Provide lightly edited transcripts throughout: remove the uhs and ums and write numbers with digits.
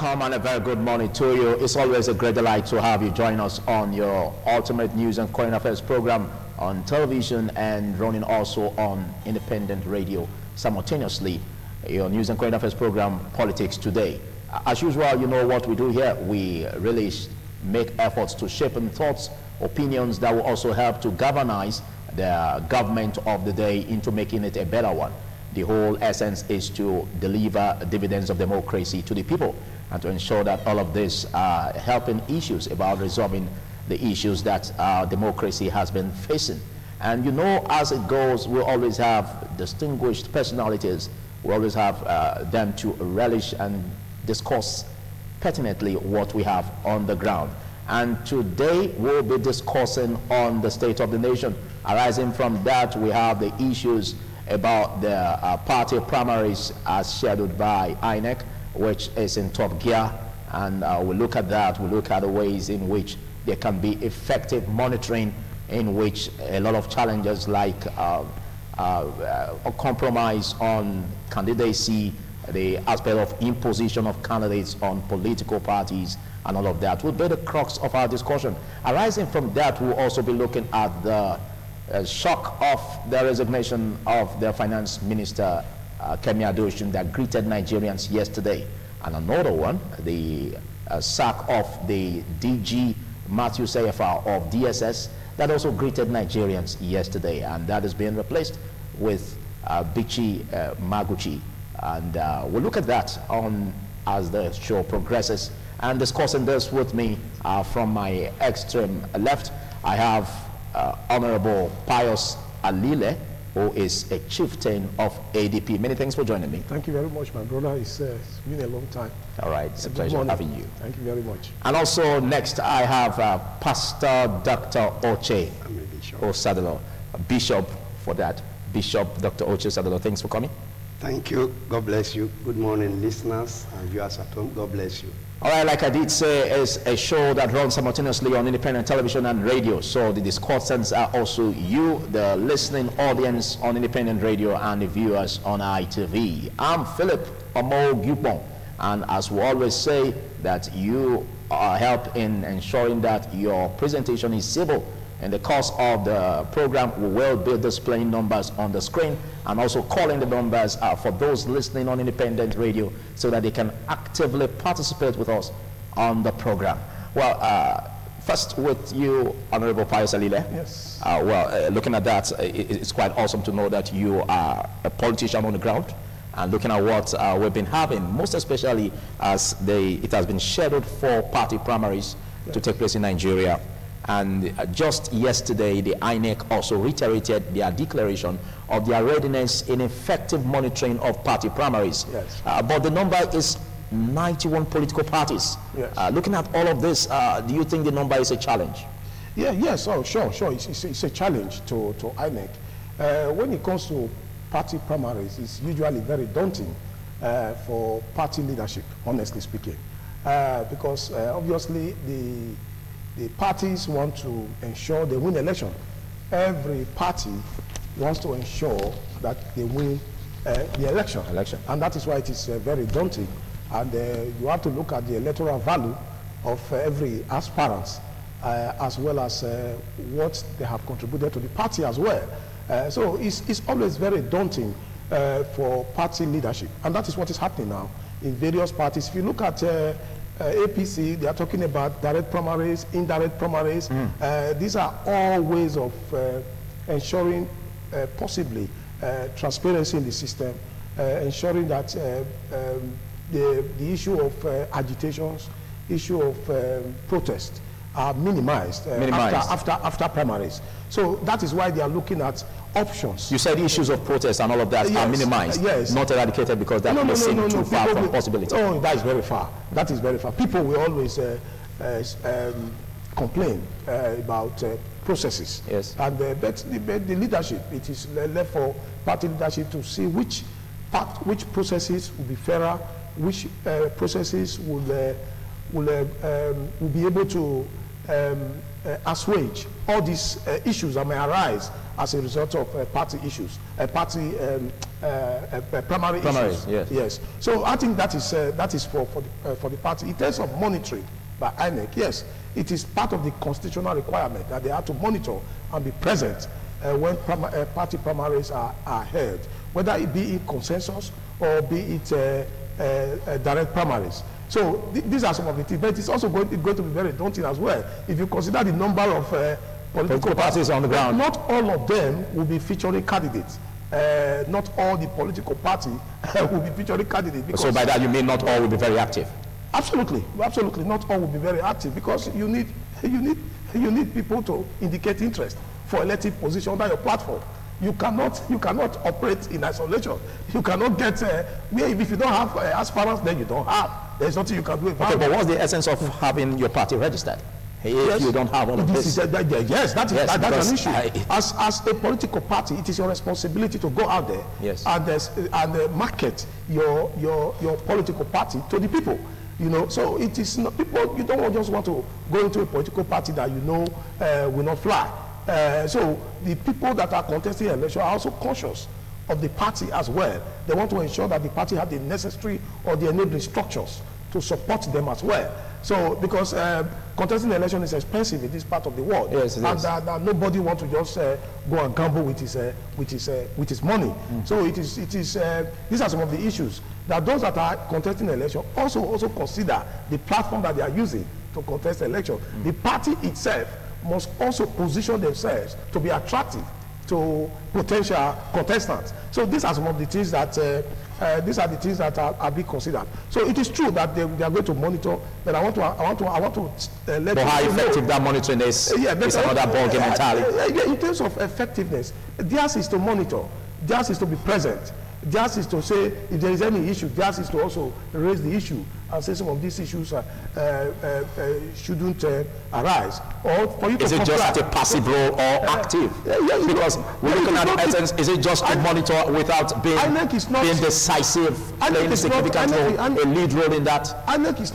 welcome and a very good morning to you. It's always a great delight to have you join us on your ultimate news and current affairs program on television and running also on independent radio simultaneously. Your news and current affairs program, Politics Today. As usual, you know what we do here. We really make efforts to shape thoughts, opinions that will also help to galvanize the government of the day into making it a better one. The whole essence is to deliver dividends of democracy to the people and to ensure that all of this are helping issues about resolving the issues that our democracy has been facing. And you know, as it goes, we always have distinguished personalities. We always have them to relish and discuss pertinently what we have on the ground. And today we'll be discussing on the state of the nation. Arising from that, we have the issues about the party primaries as scheduled by INEC, which is in top gear. And we'll look at that. We'll look at the ways in which there can be effective monitoring, in which a lot of challenges like a compromise on candidacy, the aspect of imposition of candidates on political parties, and all of that will be the crux of our discussion. Arising from that, we'll also be looking at the shock of the resignation of the finance minister, Kemi Adeosun, that greeted Nigerians yesterday. And another one, the sack of the DG Matthew Seyefa of DSS, that also greeted Nigerians yesterday. And that is being replaced with Bichi Maguchi. And we'll look at that on as the show progresses. And discussing this with me from my extreme left, I have Honorable Pius Alile, who is a chieftain of ADP. Many thanks for joining me. Thank you very much, my brother. It's been a long time. All right, it's a pleasure having you. Thank you very much. And also next, I have Pastor Dr. Oche Osadolo, Bishop for that. Bishop Dr. Oche Osadolo, thanks for coming. Thank you. God bless you. Good morning, listeners and viewers at home. God bless you. All right, like I did say, it's a show that runs simultaneously on independent television and radio. So the discussants are also you, the listening audience on independent radio, and the viewers on ITV. I'm Philip Omo-Gupon, and as we always say, that you help in ensuring that your presentation is civil. In the course of the program, we will be displaying numbers on the screen and also calling the numbers for those listening on independent radio so that they can actively participate with us on the program. Well, first with you, Honorable Pius Alile. Yes. Looking at that, it's quite awesome to know that you are a politician on the ground. And looking at what we've been having, most especially as it has been scheduled for party primaries to take place in Nigeria. And just yesterday, the INEC also reiterated their declaration of their readiness in effective monitoring of party primaries. Yes. But the number is 91 political parties. Yes. Looking at all of this, do you think the number is a challenge? Yeah, yes, oh, sure. It's a challenge to INEC. When it comes to party primaries, it's usually very daunting for party leadership, honestly speaking. Because obviously the parties want to ensure they win election. Every party wants to ensure that they win the election. And that is why it is very daunting. And you have to look at the electoral value of every aspirant as well as what they have contributed to the party as well. So it's always very daunting for party leadership. And that is what is happening now in various parties. If you look at APC, they are talking about direct primaries, indirect primaries. These are all ways of ensuring possibly transparency in the system, ensuring that the issue of agitations, issue of protest are minimized, after primaries. So that is why they are looking at options. You said issues of protest and all of that are minimized, not eradicated, because that may seem too far from possibility. Oh, that is very far. That is very far. People will always complain about processes. Yes. And but the leadership, it is left for party leadership to see which processes will be fairer, which processes will be able to assuage all these issues that may arise as a result of party issues, primary issues. Yes. So I think that is for the party. In terms of monitoring by INEC, yes, it is part of the constitutional requirement that they have to monitor and be present when party primaries are held, whether it be in consensus or be it direct primaries. So these are some of the things, but it's also going to be very daunting as well. If you consider the number of political parties on the ground, not all of them will be featuring candidates. Not all the political party will be featuring candidates. So by that you mean not all will be very active? Absolutely, not all will be very active, because you need people to indicate interest for elective position under your platform. You cannot operate in isolation. You cannot get if you don't have aspirants, then you don't have. There's nothing you can do about it. Okay, but what's the essence of having your party registered if you don't have all of this? Yes, that's an issue. As a political party, it is your responsibility to go out there and market your political party to the people. You know, so it is not people. You don't just want to go into a political party that you know will not fly. So the people that are contesting the election are also conscious of the party as well. They want to ensure that the party have the necessary or the enabling structures to support them as well. So because contesting the election is expensive in this part of the world, yes, and nobody wants to just go and gamble with his money. So it is these are some of the issues that those that are contesting the election also consider the platform that they are using to contest the election. The party itself must also position themselves to be attractive to potential contestants. So these are some of the things that are being considered. So it is true that they are going to monitor, but I want to let but how effective that monitoring is another ballgame entirely. In terms of effectiveness, theirs is to monitor, theirs is to be present. Theirs is to say if there is any issue, theirs is to also raise the issue and say some of these issues shouldn't arise. Or for you to is it just a passive role or active? Because we're looking at the essence, is it just to monitor without being decisive, playing a significant role, a lead role in that? INEC is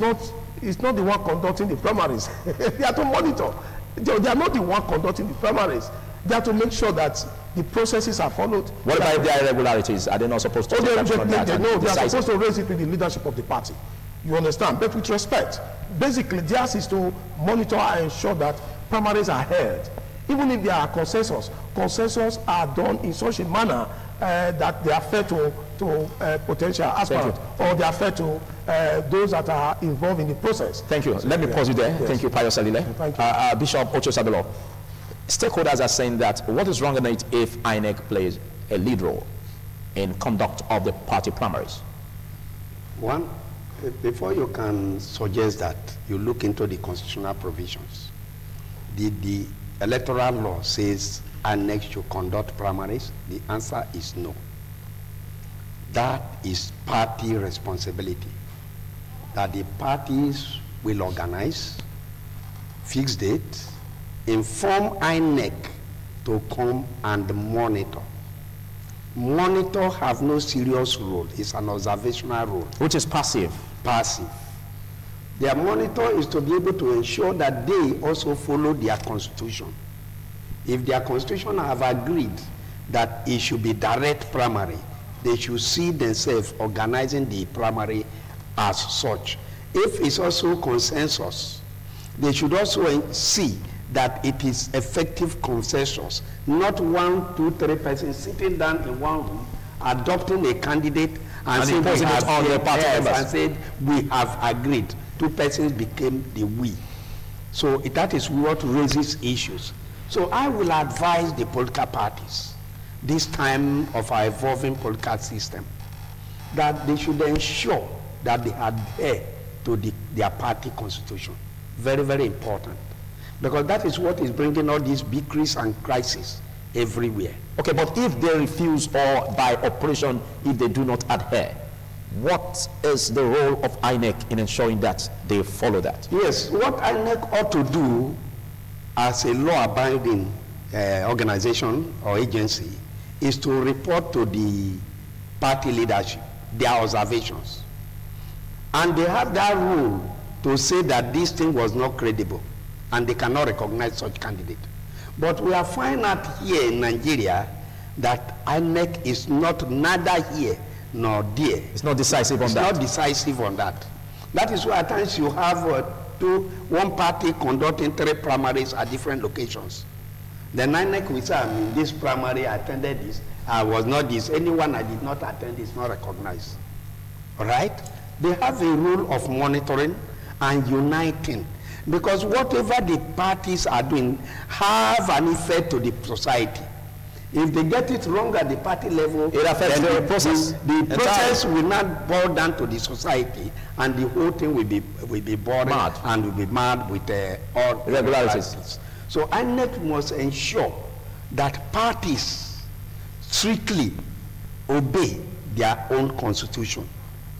not the one conducting the primaries. They are to monitor. They are not the one conducting the primaries. They have to make sure that the processes are followed. What about if there are irregularities? Are they not supposed to take action on that? No, they are supposed to raise it with the leadership of the party. You understand? But with respect, basically theirs is to monitor and ensure that primaries are held. Even if there are consensus are done in such a manner that they are fair to potential aspirants, or they are fair to those that are involved in the process. Thank you. Let me pause you there. Yes. Thank you, Pius Alile. Thank you. Bishop Ocho-Sabilo. Stakeholders are saying that what is wrong in it if INEC plays a lead role in conduct of the party primaries? One, before you can suggest that, you look into the constitutional provisions. The electoral law says INEC should conduct primaries. The answer is no. That is party responsibility. That the parties will organize, fix dates, inform INEC to come and monitor. Monitor have no serious role. It's an observational role. Which is passive. Passive. Their monitor is to be able to ensure that they also follow their constitution. If their constitution have agreed that it should be direct primary, they should see themselves organizing the primary as such. If it's also consensus, they should also see that it is effective consensus, not 1, 2, 3 persons sitting down in one room, adopting a candidate and saying we have on the party members and said we have agreed. 2 persons became the we. So that is what raises issues. So I will advise the political parties, this time of our evolving political system, that they should ensure that they adhere to their party constitution. Very, very important. Because that is what is bringing all these bickeries and crises everywhere. Okay, but if they refuse, or by operation, if they do not adhere, what is the role of INEC in ensuring that they follow that? Yes, what INEC ought to do as a law-abiding organization or agency is to report to the party leadership their observations. And they have that rule to say that this thing was not credible. and they cannot recognize such candidate. But we are finding out here in Nigeria that INEC is not neither here nor there. It's not decisive on that. It's not decisive on that. That is why at times you have one party conducting 3 primaries at different locations. The INEC will say, I'm in this primary, I attended this, I was not this. Anyone I did not attend is not recognized. All right? They have a rule of monitoring and uniting, because whatever the parties are doing have an effect to the society. If they get it wrong at the party level, it affects the process. The process will not boil down to the society, and the whole thing will be boring and will be mad with all irregularities. So INEC must ensure that parties strictly obey their own constitution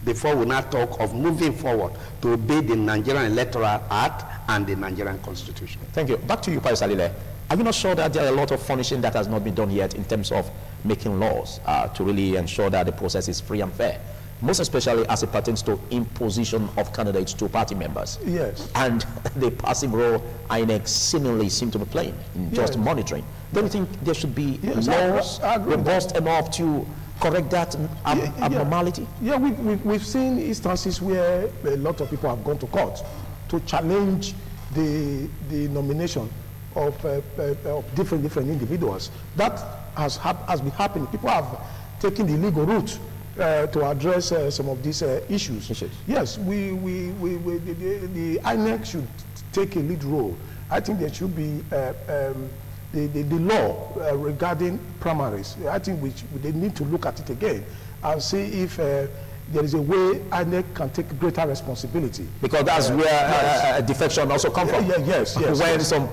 before we not talk of moving forward to obey the Nigerian Electoral Act and the Nigerian Constitution. Thank you. Back to you, Pius Alile. Are you not sure that there are a lot of furnishing that has not been done yet in terms of making laws to really ensure that the process is free and fair? Most especially as it pertains to imposition of candidates to party members. Yes. And the passive role INEC seemingly seem to be playing in just monitoring. Don't you think there should be laws robust enough to correct that abnormality? Yeah, we've seen instances where a lot of people have gone to court to challenge the nomination of different individuals. That has been happening. People have taken the legal route to address some of these issues. Yes, the INEC should take a lead role. I think there should be the law regarding primaries. I think they need to look at it again and see if there is a way INEC can take greater responsibility. Because that's where defection also comes from. Yes. When some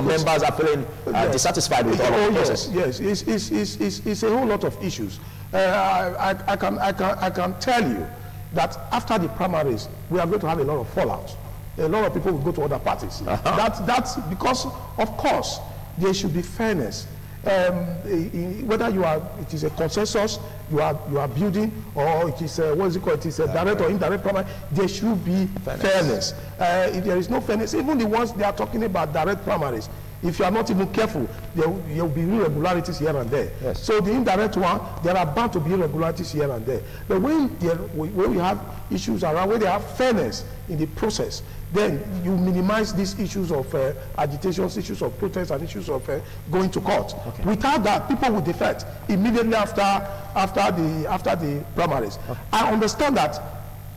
members are feeling dissatisfied with all of the process. Yes, it's a whole lot of issues. I can tell you that after the primaries, we are going to have a lot of fallout. A lot of people will go to other parties. That's because, of course, there should be fairness. Whether it is a consensus you are building, or it is what is it called? It is a direct or indirect primary. There should be fairness. If there is no fairness, even the ones they are talking about direct primaries, if you are not even careful, there will be irregularities here and there. Yes. So the indirect one, there are bound to be irregularities here and there. But when we have issues around, where they have fairness in the process, then you minimize these issues of agitations, issues of protests, and issues of going to court. Okay. Without that, people will defect immediately after the primaries. Okay. I understand that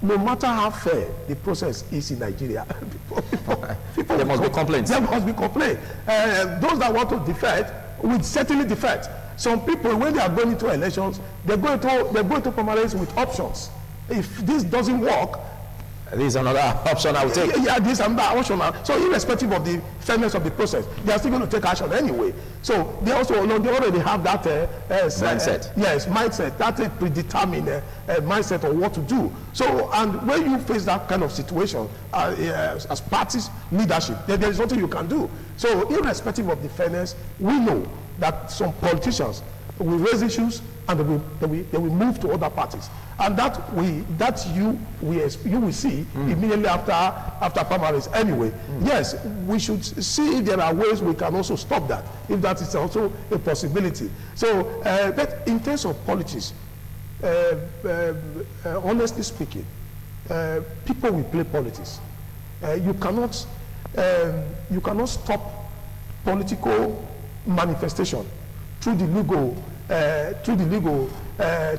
no matter how fair the process is in Nigeria, people there must be complaints. There must be complaints. Those that want to defect will certainly defect. Some people, when they are going into elections, they're going to primaries with options. If this doesn't work, this is another option I will take. Yeah, this is another option. So irrespective of the fairness of the process, they are still going to take action anyway. So they already have that mindset. Yes, mindset. That's a predetermined mindset of what to do. So, and when you face that kind of situation as parties leadership, then there is nothing you can do. So irrespective of the fairness, we know that some politicians will raise issues and they will move to other parties. And you will see immediately after primaries anyway. Yes, we should see if there are ways we can also stop that, if that is also a possibility. So, but in terms of politics, honestly speaking, people will play politics. You cannot stop political manifestation through the legal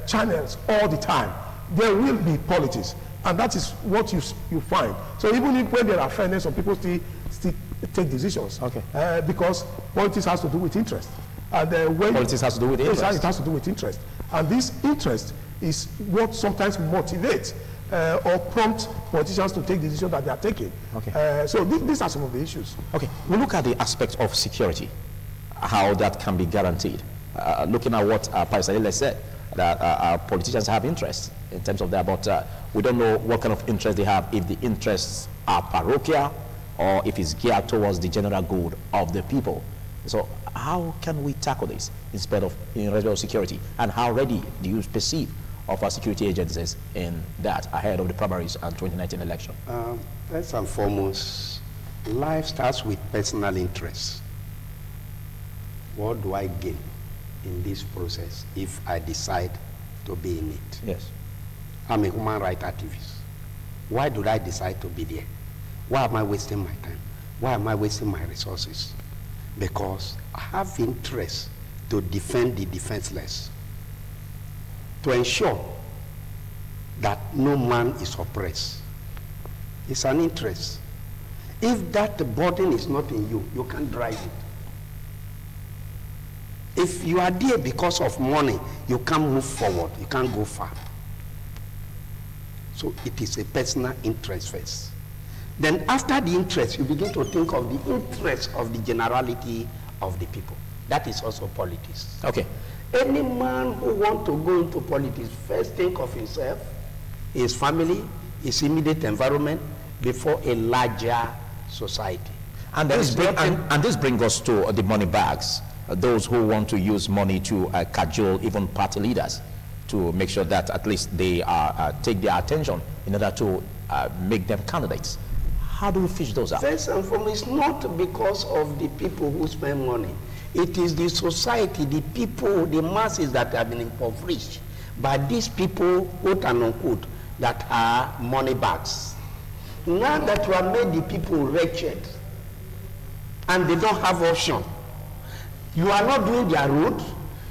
channels all the time. There will be politics, and that is what you find. So even if when there are fairness, some people still take decisions. Okay. Because politics has to do with interest. And politics has to do with interest. It has to do with interest, and this interest is what sometimes motivates or prompts politicians to take decisions that they are taking. Okay. So these are some of the issues. Okay. We look at the aspect of security, how that can be guaranteed. Looking at what Pius Alile said, that politicians have interest in terms of that, but we don't know what kind of interest they have, if the interests are parochial or if it's geared towards the general good of the people. So how can we tackle this in respect of security, and how ready do you perceive of our security agencies in that ahead of the primaries and 2019 election? First and foremost, Life starts with personal interest. What do I gain in this process if I decide to be in it? Yes. I'm a human rights activist. Why did I decide to be there? Why am I wasting my time? Why am I wasting my resources? Because I have interest to defend the defenseless, to ensure that no man is oppressed. It's an interest. If that burden is not in you, you can't drive it. If you are there because of money, you can't move forward, you can't go far. So it is a personal interest first. Then after the interest, you begin to think of the interest of the generality of the people. That is also politics. Okay. Any man who wants to go into politics first think of himself, his family, his immediate environment, before a larger society. And this brings us to the money bags. Those who want to use money to cajole even party leaders to make sure that at least they take their attention in order to make them candidates. How do we fish those out? First and foremost, not because of the people who spend money. It is the society, the people, the masses that have been impoverished by these people, quote and unquote, that are money bags. Now that you have made the people wretched and they don't have option, you are not doing their road,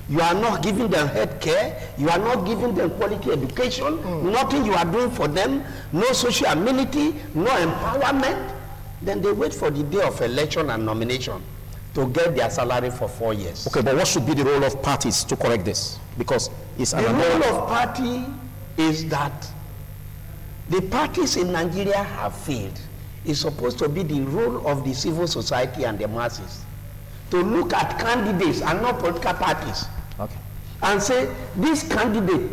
you are not giving them health care, you are not giving them quality education, nothing you are doing for them, no social amenity, no empowerment, then they wait for the day of election and nomination to get their salary for 4 years. Okay, but what should be the role of parties to correct this? Because it's the role of party is that the parties in Nigeria have failed. It's supposed to be the role of the civil society and the masses to look at candidates and not political parties. Okay. And say, this candidate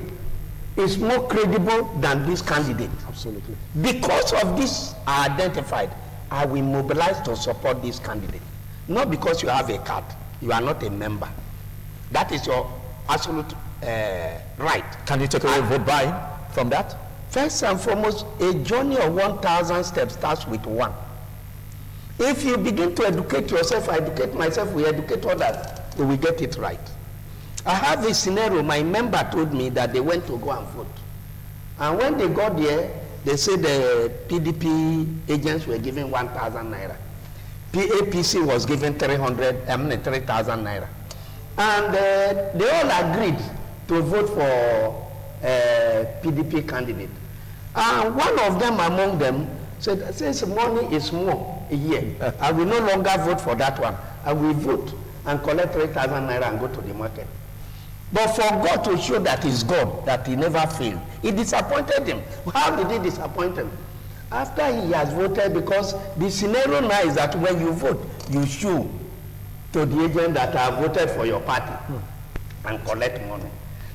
is more credible than this candidate. Absolutely. Because of this are identified, I will mobilize to support this candidate. Not because you have a card, you are not a member. That is your absolute right. Can you take away vote buying from that? First and foremost, a journey of 1,000 steps starts with one. If you begin to educate yourself, I educate myself, we educate others, you will get it right. I have a scenario, my member told me that they went to go and vote. And when they got there, they said the PDP agents were giving 1,000 naira. APC was given 3,000 naira. And they all agreed to vote for PDP candidate. And one of them among them said, since money is more a year, I will no longer vote for that one. I will vote and collect 3,000 naira and go to the market. But for God to show that he's God, that he never failed, he disappointed him. How did he disappoint him? After he has voted, because the scenario now is that when you vote, you show to the agent that I voted for your party and collect money.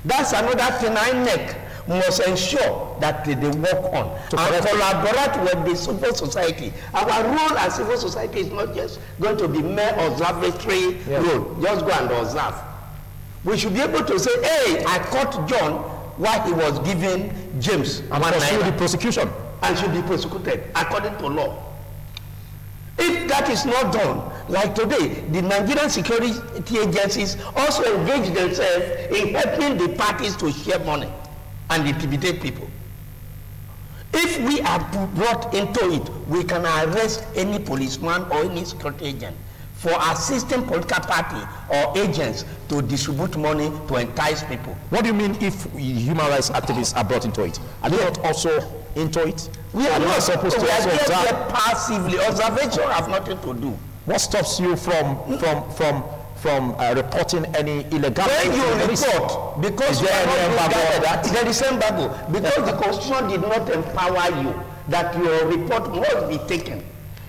That's another thing INEC must ensure that they work on and collaborate with the civil society. Our role as civil society is not just going to be mere observatory role, just go and observe. We should be able to say, hey, I caught John while he was giving James and pursue the prosecution. And should be prosecuted according to law. If that is not done, like today, the Nigerian security agencies also engage themselves in helping the parties to share money and intimidate people. If we are brought into it, we can arrest any policeman or any security agent for assisting political party or agents to distribute money to entice people. What do you mean if human rights activists are brought into it? Are they not also into it? We are not supposed to also observe passively. Observation have nothing to do. What stops you from reporting any illegality? When you report, because there is embargo, because the Constitution did not empower you that your report must be taken.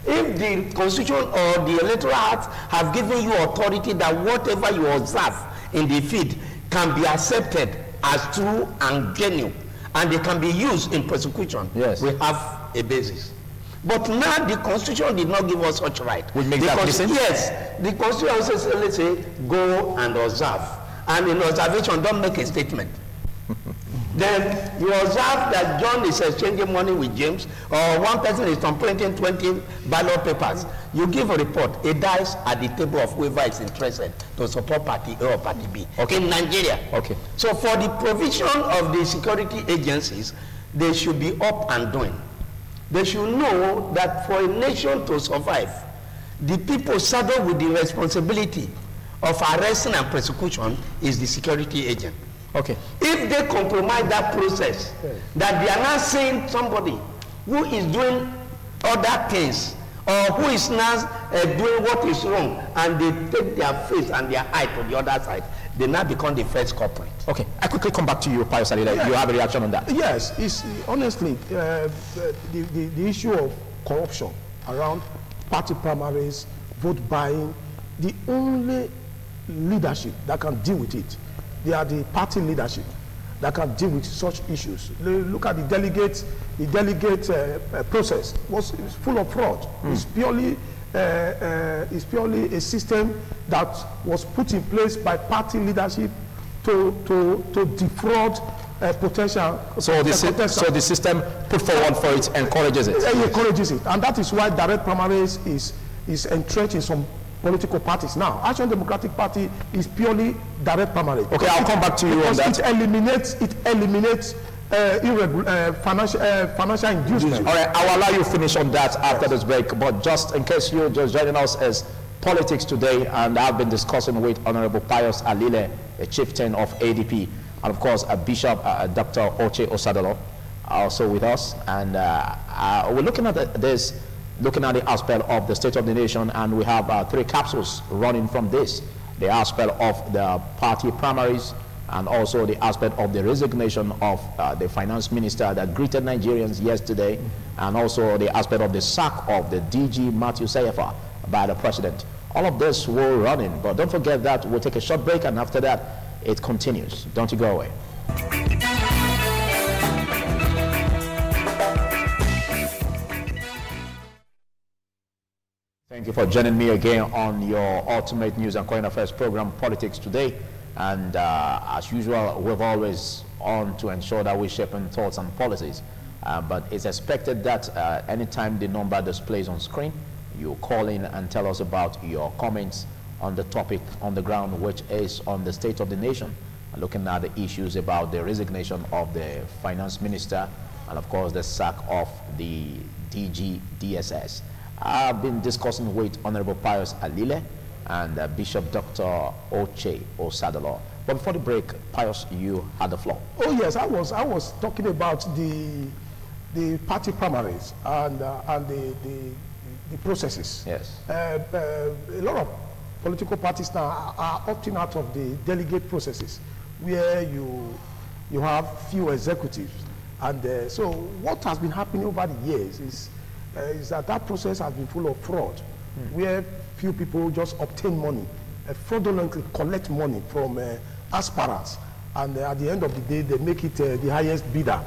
If the Constitution or the Electoral Act have given you authority that whatever you observe in the field can be accepted as true and genuine, and they can be used in prosecution, yes, we have a basis. But now the Constitution did not give us such right. We make that listen? Yes, the Constitution also says, let's say, go and observe. And in observation, don't make a statement. Then you observe that John is exchanging money with James, or one person is printing 20 ballot papers. You give a report. It dies at the table of whoever is interested to support party A or party B. Okay. In Nigeria. Okay. So for the provision of the security agencies, they should be up and doing. They should know that for a nation to survive, the people saddled with the responsibility of arresting and prosecution is the security agent. Okay. If they compromise that process, that they are not saying somebody who is doing other things or who is now doing what is wrong, and they take their face and their eye to the other side, they now become the first culprit. Okay, I quickly come back to you, Pius Alile. You have a reaction on that? Yes, it's honestly the issue of corruption around party primaries, vote buying. The only leadership that can deal with it, they are the party leadership that can deal with such issues. Look at the delegate process. It's full of fraud. It's purely a system that was put in place by party leadership to defraud potential. So the system put forward for it encourages it. It encourages it, and that is why direct primaries is entrenched in some political parties now. Action Democratic Party is purely direct primary. Okay, I'll come back to you on that. It eliminates financial inducement. All right, I'll allow you to finish on that after this break. But just in case you're just joining us, as politics today, and I've been discussing with Honorable Pius Alile, a chieftain of ADP, and of course a Bishop, Dr. Oche Osadolo, also with us, and we're looking at this. Looking at the aspect of the state of the nation, and we have 3 capsules running from this. The aspect of the party primaries, and also the aspect of the resignation of the finance minister that greeted Nigerians yesterday, and also the aspect of the sack of the DG Matthew Sayefa by the president. All of this will run in, but don't forget that we'll take a short break, and after that, it continues. Don't you go away. Thank you for joining me again on your ultimate news and current affairs program, Politics Today. And as usual, we're always on to ensure that we shape in thoughts and policies. But it's expected that anytime the number displays on screen, you call in and tell us about your comments on the topic on the ground, which is on the state of the nation, looking at the issues about the resignation of the finance minister and, of course, the sack of the DG DSS. I've been discussing with Honorable Pius Alile and Bishop Dr. Oche Osadolo. But before the break, Pius, you had the floor. Oh yes, I was talking about the party primaries and the processes. Yes. A lot of political parties now are opting out of the delegate processes, where you have few executives, and so what has been happening over the years is that process has been full of fraud, where few people just obtain money, fraudulently collect money from aspirants, and at the end of the day, they make it the highest bidder.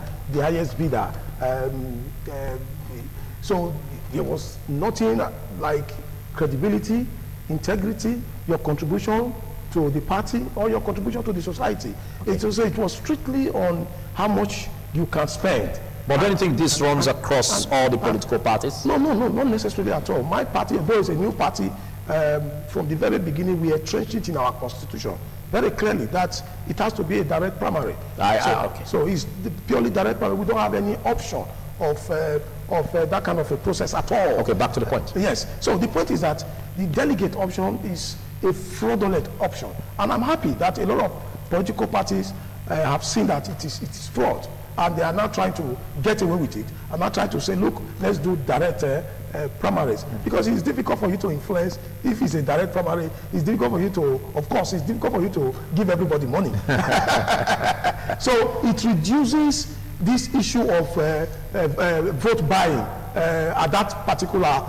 So there was nothing like credibility, integrity, your contribution to the party or your contribution to the society. Okay. It was strictly on how much you can spend. But don't you think this runs across all the political parties? No, not necessarily at all. My party, though it's a new party, from the very beginning we entrenched it in our constitution very clearly that it has to be a direct primary. Okay. So it's purely direct primary. We don't have any option of that kind of a process at all. Okay, back to the point. Yes. So the point is that the delegate option is a fraudulent option, and I'm happy that a lot of political parties have seen that it is fraud, and they are now trying to get away with it. I'm not trying to say, look, let's do direct primaries, because it's difficult for you to influence. If it's a direct primary, it's difficult for you to, of course, it's difficult for you to give everybody money. So it reduces this issue of vote buying at that particular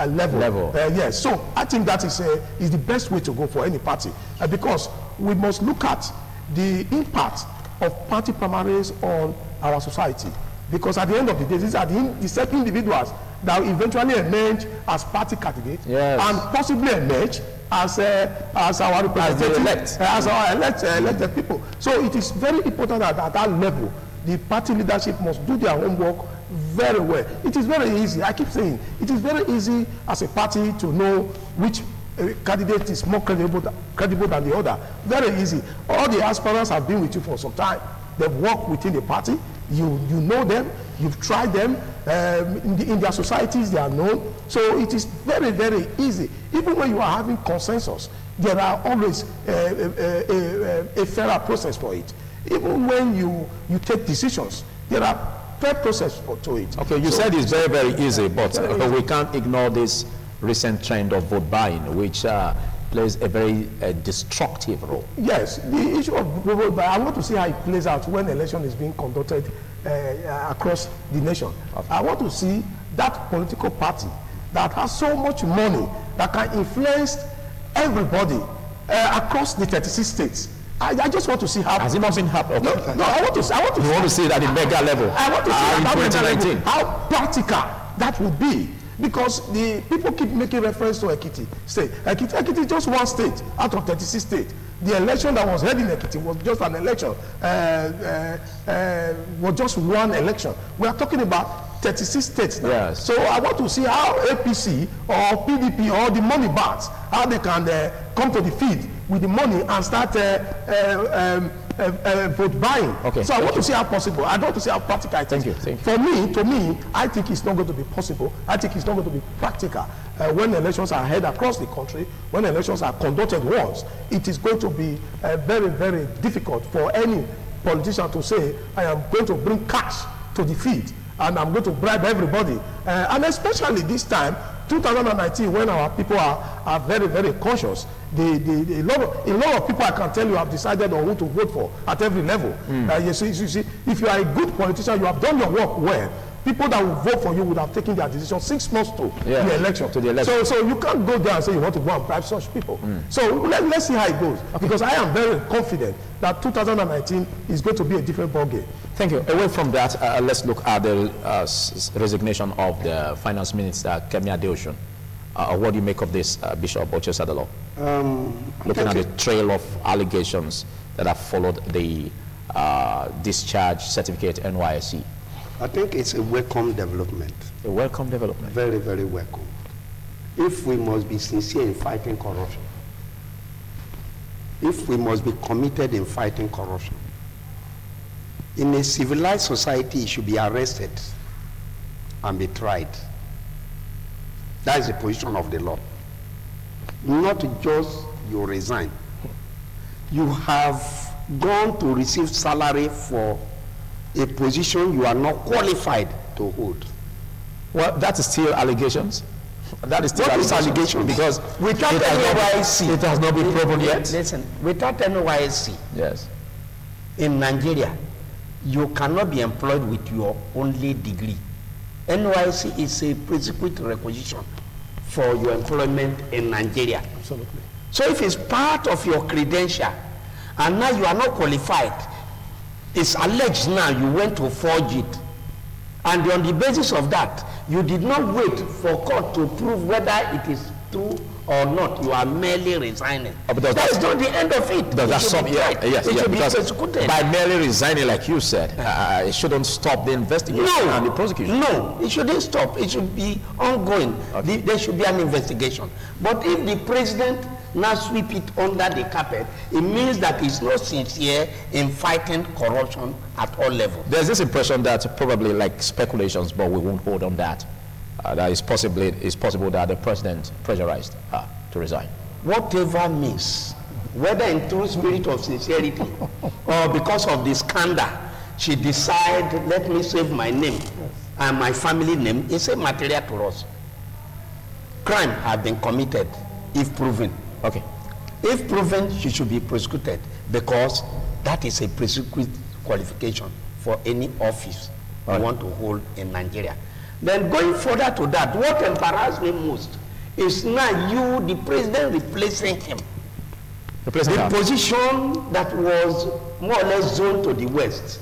level. Yes, so I think that is the best way to go for any party, because we must look at the impact of party primaries on our society, because at the end of the day, these are the certain individuals that will eventually emerge as party candidates, yes, and possibly emerge as our representatives, as our elected people. So it is very important that at that level the party leadership must do their homework very well. It is very easy. I keep saying, it is very easy as a party to know which candidate is more credible than the other. Very easy. All the aspirants have been with you for some time. They've worked within the party. You know them. You've tried them. In their societies, they are known. So it is very, very easy. Even when you are having consensus, there are always a fairer process for it. Even when you take decisions, there are fair process to it. Okay, you said it's very, very easy, but we can't ignore this recent trend of vote buying, which plays a very destructive role. Yes, the issue of vote buying, I want to see how it plays out when election is being conducted across the nation. Okay. I want to see that political party that has so much money that can influence everybody across the 36 states. I just want to see how. Has it not been happening? Okay. No, I want to. You want to see that in mega level. I want to see in 2019. How practical that would be, because the people keep making reference to Ekiti state. Ekiti is just one state out of 36 states. The election that was held in Ekiti was just an election. Was just one election. We are talking about 36 states now. Yes. So I want to see how APC or PDP or the money bags, how they can come to the field with the money and start vote buying. Okay. So I want to see how possible. I don't want to see how practical it is. Thank you. To me, I think it's not going to be possible. I think it's not going to be practical. When elections are held across the country, when elections are conducted once, it is going to be very, very difficult for any politician to say, I am going to bring cash to the field and I'm going to bribe everybody. And especially this time, 2019, when our people are very, very conscious, a lot of people, I can tell you, have decided on who to vote for at every level. You see, if you are a good politician, you have done your work well, people that will vote for you would have taken their decision 6 months to the election. So you can't go there and say you want to go and bribe such people. So let's see how it goes. Okay. Because I am very confident that 2019 is going to be a different ballgame. Thank you. Away from that, let's look at the resignation of the Finance Minister, Kemi Adeosun. What do you make of this, Bishop Ochesadalo? Looking at the trail of allegations that have followed the discharge certificate NYSC. I think it's a welcome development. A welcome development. Very, very welcome. If we must be sincere in fighting corruption, if we must be committed in fighting corruption, in a civilized society, he should be arrested and be tried. That is the position of the law. Not just you resign. You have gone to receive salary for a position you are not qualified to hold. Well, that is still allegations. That is still allegation, because without NYSC, it has not been proven yet. Listen, without NYSC, yes, in Nigeria, you cannot be employed with your only degree. NYSC is a prerequisite requisition for your employment in Nigeria. Absolutely. So if it's part of your credential, and now you are not qualified, it's alleged now you went to forge it. And on the basis of that, you did not wait for court to prove whether it is true or not. You are merely resigning. That is not the end of it. Because by merely resigning, like you said, it shouldn't stop the investigation and the prosecution. No, it shouldn't stop. It should be ongoing. Okay. There should be an investigation. But if the president now sweep it under the carpet, it means that he's not sincere in fighting corruption at all levels. There's this impression that probably like speculations, but we won't hold on that. That it's possible that the president pressurized her to resign. Whatever means, whether in true spirit of sincerity or because of the scandal, she decided, let me save my name and my family name, is a material to us. Crime has been committed if proven. Okay. If proven, she should be prosecuted because that is a prerequisite qualification for any office you want to hold in Nigeria. Then going further to that, what embarrassed me most is now you, the president, replacing him. The position that was more or less zoned to the west.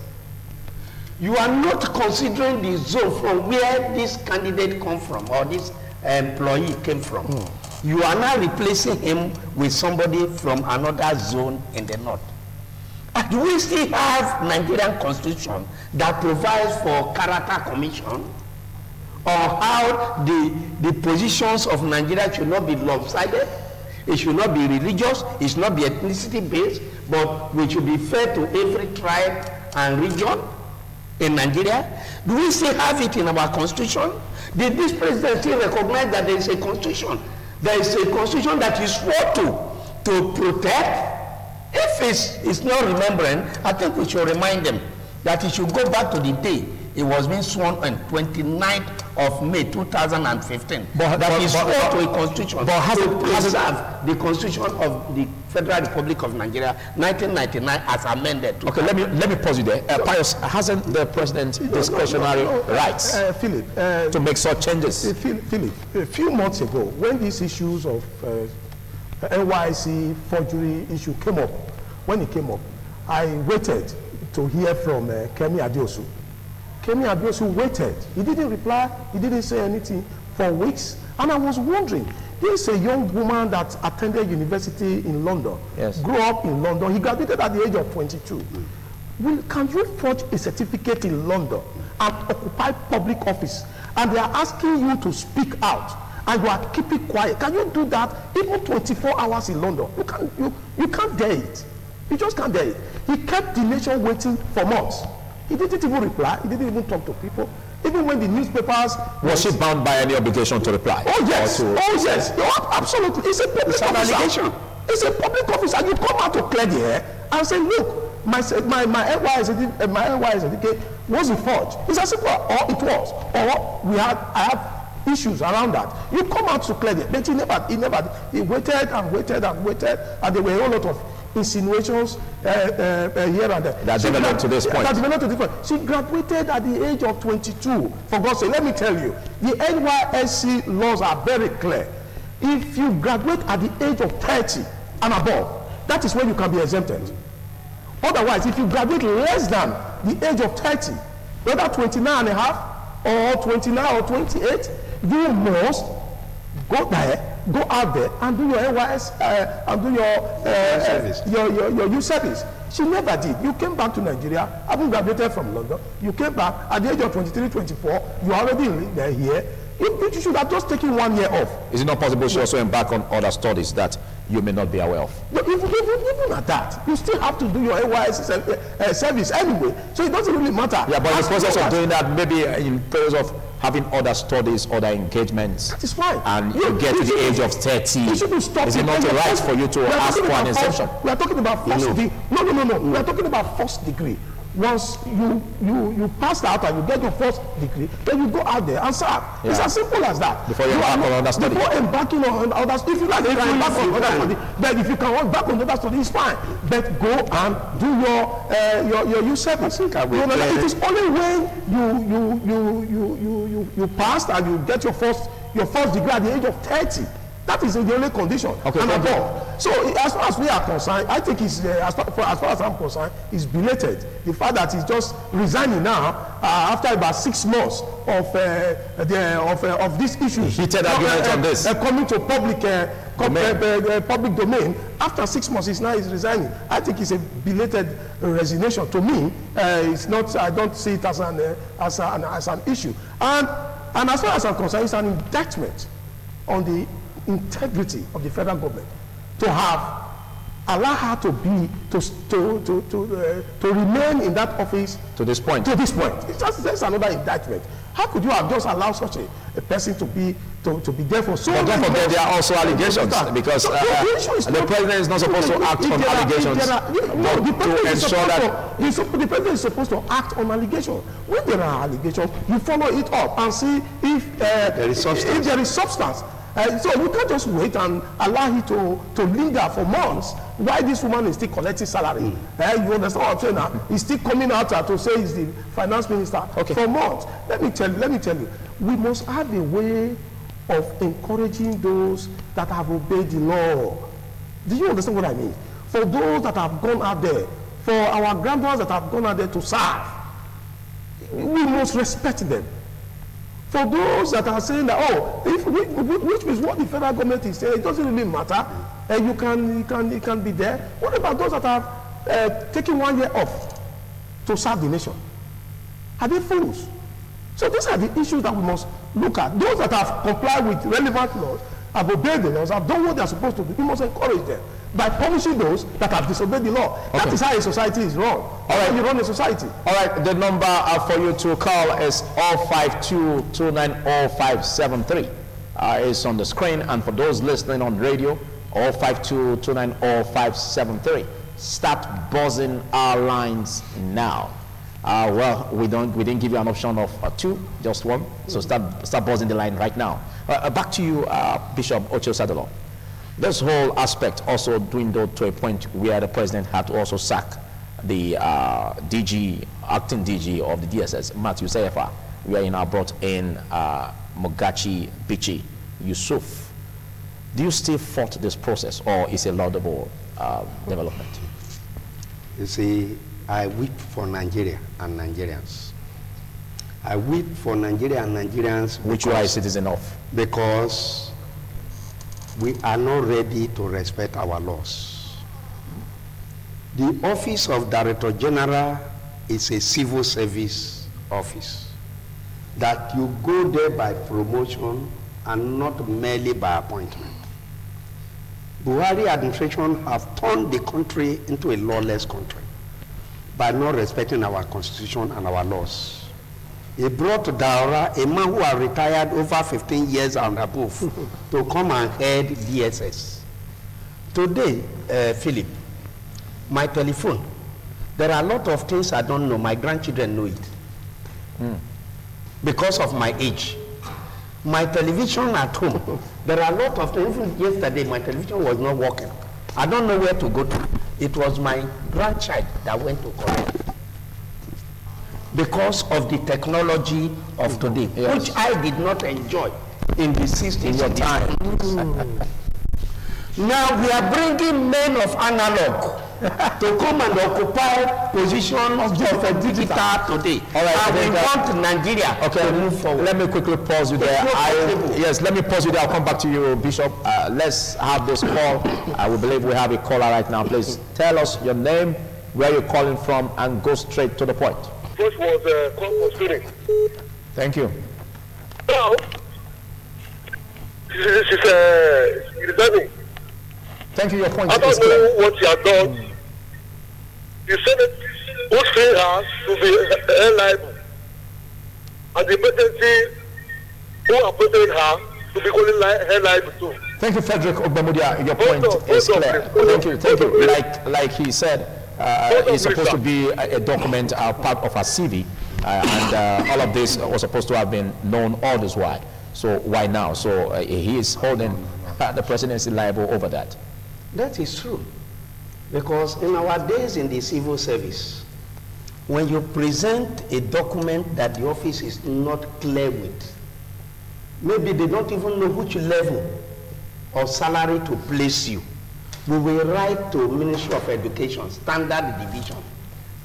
You are not considering the zone from where this candidate come from or this employee came from. You are now replacing him with somebody from another zone in the north. Do we still have Nigerian constitution that provides for character commission, or how the positions of Nigeria should not be lopsided? It should not be religious, it should not be ethnicity based, but we should be fair to every tribe and region in Nigeria. Do we still have it in our constitution? Did this president still recognize that there is a constitution? There is a constitution that he swore to protect. If it's not remembering, I think we should remind them that he should go back to the day it was being sworn on 29th of May 2015. That he swore to a constitution to preserve the constitution of the Federal Republic of Nigeria, 1999, as amended. Okay, let me pause you there. Pius, hasn't the president discretionary rights to make such changes? Philip, a few months ago, when these issues of NYSC forgery issue came up, I waited to hear from Kemi Adeosu. Kemi Adeosu waited. He didn't reply. He didn't say anything for weeks. And I was wondering, this is a young woman that attended university in London, grew up in London. He graduated at the age of 22. Can you forge a certificate in London and occupy public office? And they are asking you to speak out, and you are keeping quiet. Can you do that even 24 hours in London? You can't dare it. You just can't dare it. He kept the nation waiting for months. He didn't even reply. He didn't even talk to people. Even when the newspapers... Was she bound by any obligation to reply? Oh, yes. Yes. No, absolutely. It's a public obligation. It's a public office. And you come out to clear the air and say, look, my NY certificate wasn't forged. It's as simple, or it was. Or I have issues around that. You come out to clear the air. But he waited and waited and waited. And there were a whole lot of insinuations here and there. That developed to this point. She graduated at the age of 22. For God's sake, let me tell you, the NYSC laws are very clear. If you graduate at the age of 30 and above, that is when you can be exempted. Otherwise, if you graduate less than the age of 30, whether 29 and a half or 29 or 28, you must go out there and do your NYS and do your youth service. She never did. You came back to Nigeria, having graduated from London. You came back at the age of 23, 24. You are already here. You should have just taken 1 year off. Is it not possible she also embark on other studies that you may not be aware of? But even at that, you still have to do your NYS service anyway. So it doesn't really matter. Yeah, but in the process of doing that, maybe in terms of having other studies, other engagements, that is fine. And you get to the age of 30, is it not a right for you to ask for an exemption? We are talking about first degree. No. We are talking about first degree. Once you pass out and you get your first degree, then you go out there and serve. Yeah. It's as simple as that. Before you embark on other studies. Before embarking on other studies. If you like, embark on other studies. But if you can work back on other studies, it's fine. But go and do your youth service. It is only when you pass and you get your first degree at the age of 30. That is the only condition. Okay, and above. So as far as we are concerned, I think it's as far as I'm concerned, it's belated. The fact that he's just resigning now after about 6 months of this issue. Heated argument on this. Coming to public domain. After 6 months, he's resigning. I think it's a belated resignation. To me, it's not. I don't see it as an issue. And as far as I'm concerned, it's an indictment on the integrity of the federal government to have allowed her to remain in that office to this point. It's just another indictment. How could you have just allowed such a person to be there for so long? But don't forget, there are also allegations because the president is not supposed to act on allegations. The president is supposed to act on allegations. When there are allegations, you follow it up and see if there is substance. So you can't just wait and allow it to linger for months while this woman is still collecting salary. You understand what I'm saying now? He's still coming out to say he's the finance minister for months. Let me tell you, we must have a way of encouraging those that have obeyed the law. Do you understand what I mean? For those that have gone out there, for our grandmothers that have gone out there to serve, we must respect them. For those that are saying that, which means what the federal government is saying, it doesn't really matter. You can be there. What about those that have taking 1 year off to serve the nation? Are they fools? So these are the issues that we must look at. Those that have complied with relevant laws, have obeyed the laws, have done what they are supposed to do, we must encourage them by punishing those that have disobeyed the law. Okay. That is how a society is run. All right, you run a society. All right, the number for you to call is 052-290-573. Is on the screen, and for those listening on radio, 052-290-573. Start buzzing our lines now. Well, we didn't give you an option of two, just one. So start buzzing the line right now. Back to you, Bishop Ocho-Sadolon. This whole aspect also dwindled to a point where the president had to also sack the acting DG of the DSS, Matthew Seyefa, where he now brought in Mogachi Bichi Yusuf. Do you still fault this process, or is it a laudable development? You see, I weep for Nigeria and Nigerians. I weep for Nigeria and Nigerians. Which you are a citizen of? Because we are not ready to respect our laws. The office of Director General is a civil service office. That you go there by promotion and not merely by appointment. Buhari administration have turned the country into a lawless country by not respecting our constitution and our laws. He brought Daura, a man who had retired over 15 years and above, to come and head DSS. Today, Philip, my telephone, there are a lot of things I don't know. My grandchildren know it. Because of my age. My television at home, there are a lot of things. Even yesterday, my television was not working. I don't know where to go to. It was my grandchild that went to correct. Because of the technology of today, yes, which I did not enjoy in the 60s in your time. Now we are bringing men of analog to come and occupy position of digital today. All right, and we want Nigeria to move forward. Let me quickly pause you there. Yes, let me pause you there. I'll come back to you, Bishop. Let's have this call. We believe we have a caller right now. Please tell us your name, where you're calling from, and go straight to the point. First was Kwakwa Spirit. Thank you. Now, this is Irizani. Thank you. Your point I is don't clear. know what you have done. You said that who's free has to be held liable, and the presidency who appointed her to be held liable too. Thank you, Frederick Ogbemudia. Your point is clear. Thank you. Thank you. Like he said, it's supposed to be a document, part of our CV, and all of this was supposed to have been known all this while. So why now? So he is holding the presidency liable over that. That is true. Because in our days in the civil service, when you present a document that the office is not clear with, maybe they don't even know which level of salary to place you, we will write to Ministry of Education, Standard Division.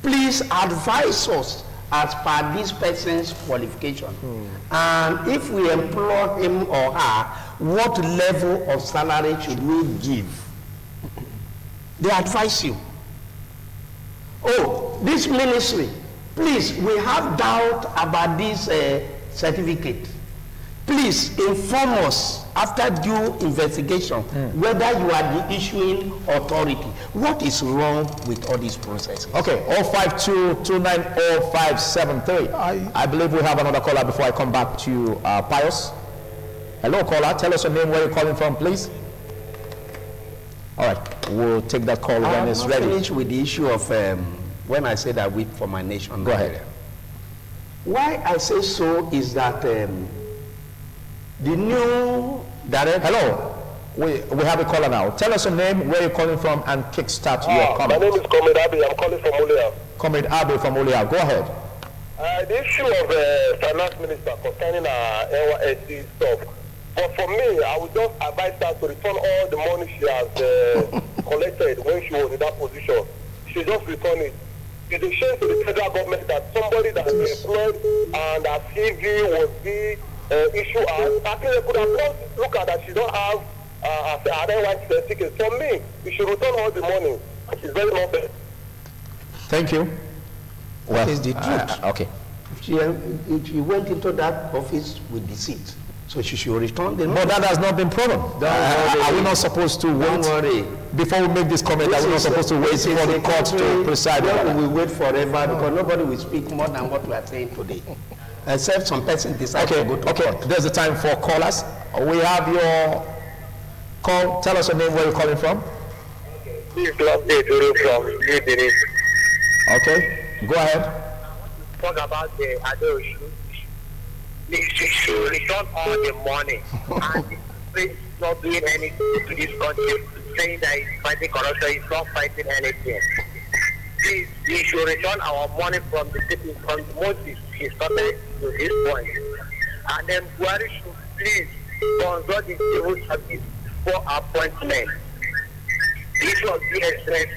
Please advise us as per this person's qualification. And if we employ him or her, what level of salary should we give? They advise you. Oh, this ministry, please, we have doubt about this certificate. Please inform us after due investigation whether you are the issuing authority. What is wrong with all these processes? Okay, 052-290-573. I believe we have another caller before I come back to Pius. Hello, caller. Tell us your name, where you're calling from, please. All right, we'll take that call when it's ready. I'll finish with the issue of when I said I weep for my nation. Go ahead. Why I say so is that the new director... Hello, we have a caller now. Tell us your name, where you're calling from, and kickstart your comment. My name is Comrade Abbey. I'm calling from Olia. Comrade Abbey from Olia. Go ahead. The issue of finance minister concerning NYSC stuff. But for me, I would just advise her to return all the money she has collected when she was in that position. She just return it. It's a shame to the federal government that somebody that is employed and that CV was the issue as. Actually, they could have not looked at that she don't have an NYSC ticket. For me, you should return all the money. She's very not bad. Thank you. That is the truth. Okay. She went into that office with deceit. So she should return the But that has not been proven. Are we not supposed to wait? Don't worry. Before we make this comment, are we not supposed to wait for the court to preside over that? We will wait forever because nobody will speak more than what we are saying today. Except some person decides to go to court. There's the time for callers. We have your call. Tell us your name, where you're calling from. This is Lovely Duru from New Delhi. Okay, go ahead. Talk about the Adeosun. She should return all the money and it's not doing anything to this country, saying that it's fighting corruption, it's not fighting anything. Please, we should return our money from the city, from the motive she started to this point. And then Buhari should please consult the civil service for appointment. This was the express.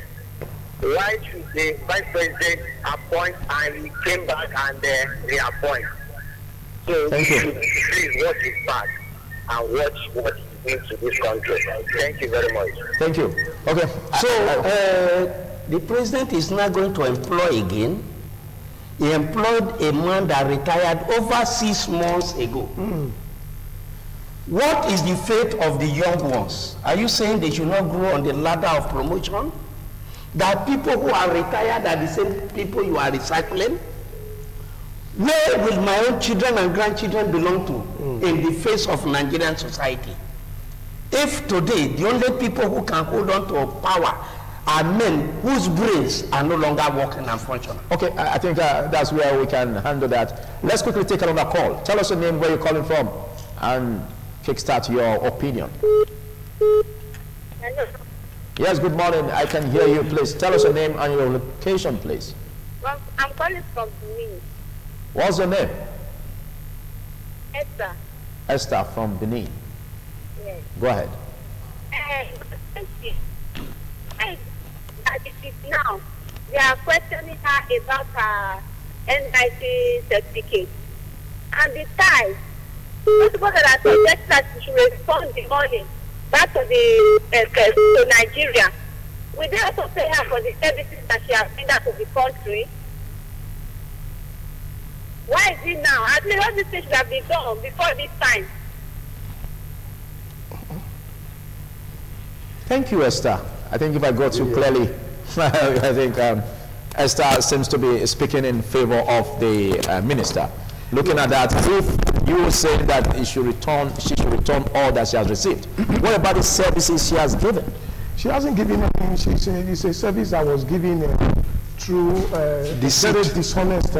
Why should the vice president appoint and he came back and reappoint? So thank you. Please watch his back and watch what he means to this country. Thank you very much. Thank you. Okay. So the president is not going to employ again. He employed a man that retired over 6 months ago. What is the fate of the young ones? Are you saying they should not grow on the ladder of promotion? That people who are retired are the same people you are recycling? Where will my own children and grandchildren belong to in the face of Nigerian society? If today the only people who can hold on to power are men whose brains are no longer working and functional. Okay, I think that's where we can handle that. Let's quickly take another call. Tell us your name, where you're calling from, and kickstart your opinion. Hello. Yes, good morning. I can hear you. Please tell us your name and your location, please. Well, I'm calling from Benin. What's your name? Esther. Esther from Benin. Yes. Go ahead. Now, they are questioning her about her NIC certificate. And the time, those people that are suggesting that she should respond the money back to to Nigeria, will they also pay her for the services that she has rendered to the country? Why is it now? At least all these things should have been done before this time. Thank you, Esther. I think if I got you clearly, I think Esther seems to be speaking in favor of the minister. Looking at that, if you say that she should return all that she has received, what about the services she has given? She hasn't given any. It's a service that was given through very dishonest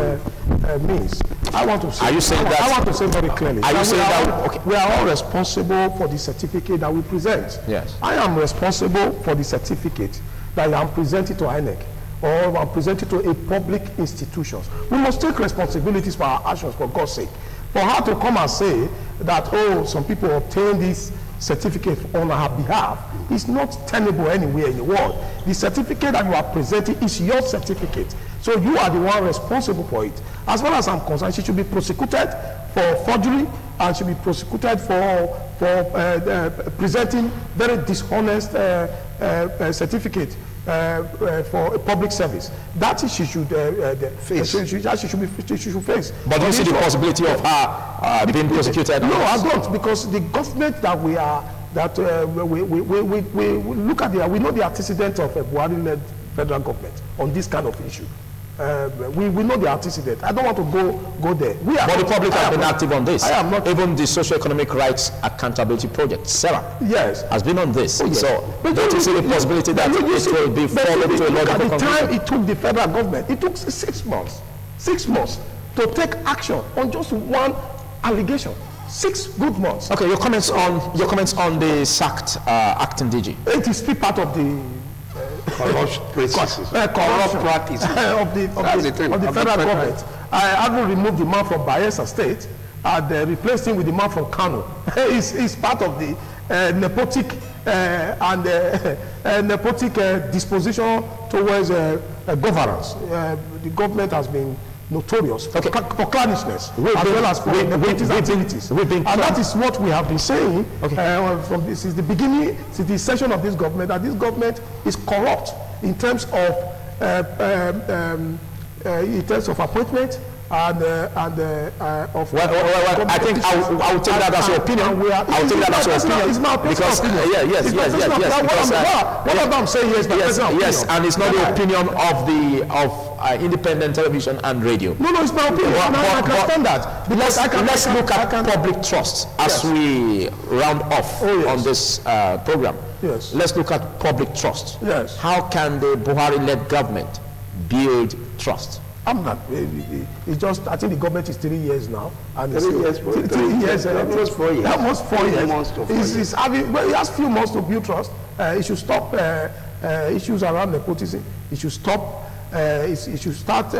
means. I want to say. Are you saying that? I want to say very clearly. Are you saying that? Okay. We are all responsible for the certificate that we present. Yes. I am responsible for the certificate that I am presenting to INEC or I'm presenting to a public institution. We must take responsibilities for our actions, for God's sake. For her to come and say that, oh, some people obtain this certificate on her behalf is not tenable anywhere in the world. The certificate that you are presenting is your certificate. So you are the one responsible for it. As far as I'm concerned, she should be prosecuted for forgery and should be prosecuted for presenting very dishonest certificate for a public service. That is she should face. She should face. But do you see the possibility of her being prosecuted? No, I don't, because the government that we are, that we look at we know the antecedent of a Buhari-led federal government on this kind of issue. We know the antecedent. I don't want to go there. But the public has been active on this. I am not. Even the Socio-Economic Rights Accountability Project, SERA, yes, has been on this. Oh, yes. So, but don't you see the possibility that it will be followed to a lot of the time it took the federal government, it took 6 months. 6 months to take action on just one allegation. 6 good months. Okay, your comments on the sacked acting DG. It is still part of the corrupt practices of the federal government. I haven't removed the man from Bayelsa State and replaced him with the man from Kano. It's part of the nepotic disposition towards governance. The government has been notorious for clannishness as well as for nepotism activities. And that is what we have been saying since the beginning, since the session of this government, that this government is corrupt in terms of in terms of appointment and of. Well, I think I will take that as your opinion. I will take that as your opinion. It's my because opinion. yes. What I'm saying here is my personal opinion. Yes, and it's not the opinion of the independent television and radio. No, it's my opinion. I can stand that. Let's look at public trust as we round off on this program. Yes. Let's look at public trust. Yes. How can the Buhari-led government build trust? I'm not. It's just, I think the government is 3 years now. And 3 years, 3 years. Almost 4 years. Almost 4 years. It's Well, he has few months to build trust. It should stop issues around nepotism. It should stop, it should start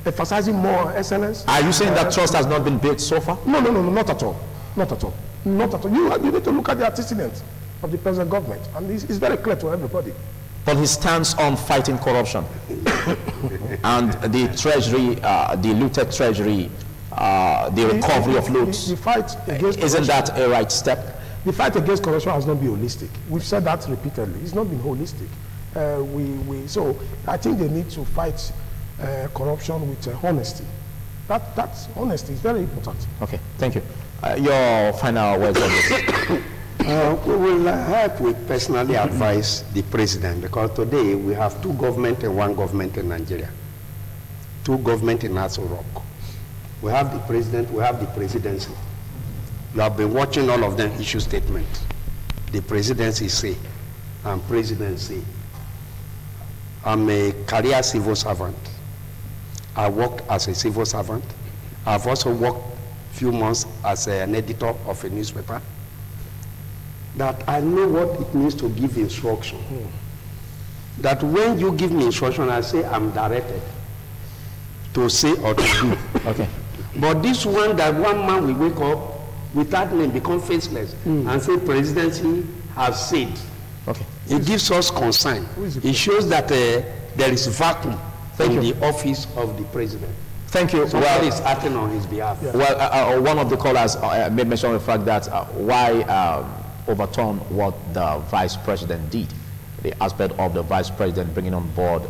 emphasizing more excellence. Are you saying that trust has not been built so far? No, not at all. Not at all. Not at all. You need to look at the antecedents of the present government. And it's very clear to everybody. But his stance on fighting corruption and the treasury, the looted treasury, the recovery of loots, the fight against isn't that a right step? The fight against corruption has not been holistic. We've said that repeatedly. It's not been holistic. So I think they need to fight corruption with honesty. That's honesty is very important. Okay, thank you. Your final words on this. We will help with personally advise the president, because today we have two governments and one government in Nigeria. Two governments in Aso Rock. We have the president, we have the presidency. You have been watching all of them issue statements. The presidency say, and presidency. I'm a career civil servant. I worked as a civil servant. I've also worked a few months as an editor of a newspaper. That I know what it means to give instruction. That when you give me instruction, I say I'm directed to say or to do. Okay. But this one, that one man will wake up without name, become faceless, and say presidency has said. Okay. It gives us concern. It shows that there is vacuum in the office of the president. Thank you. Somebody is acting on his behalf. Yeah. Well, one of the callers made mention of the fact that why overturn what the vice president did, the aspect of the vice president bringing on board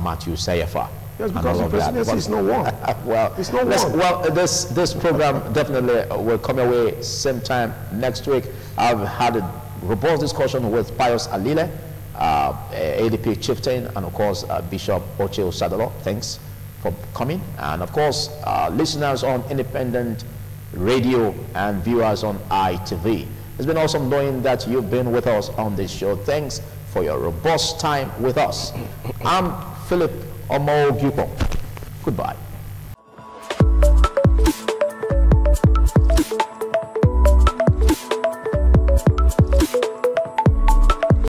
Matthew Sayefa. Yes, because the presidency is no one. Well, it's no one. Well, this program definitely will come away same time next week. I've had a robust discussion with Pius Alile, ADP chieftain, and of course Bishop Oche Osadolo. Thanks for coming, and of course listeners on independent radio and viewers on ITV. It's been awesome knowing that you've been with us on this show. Thanks for your robust time with us. I'm Philip Omo Buko. Goodbye.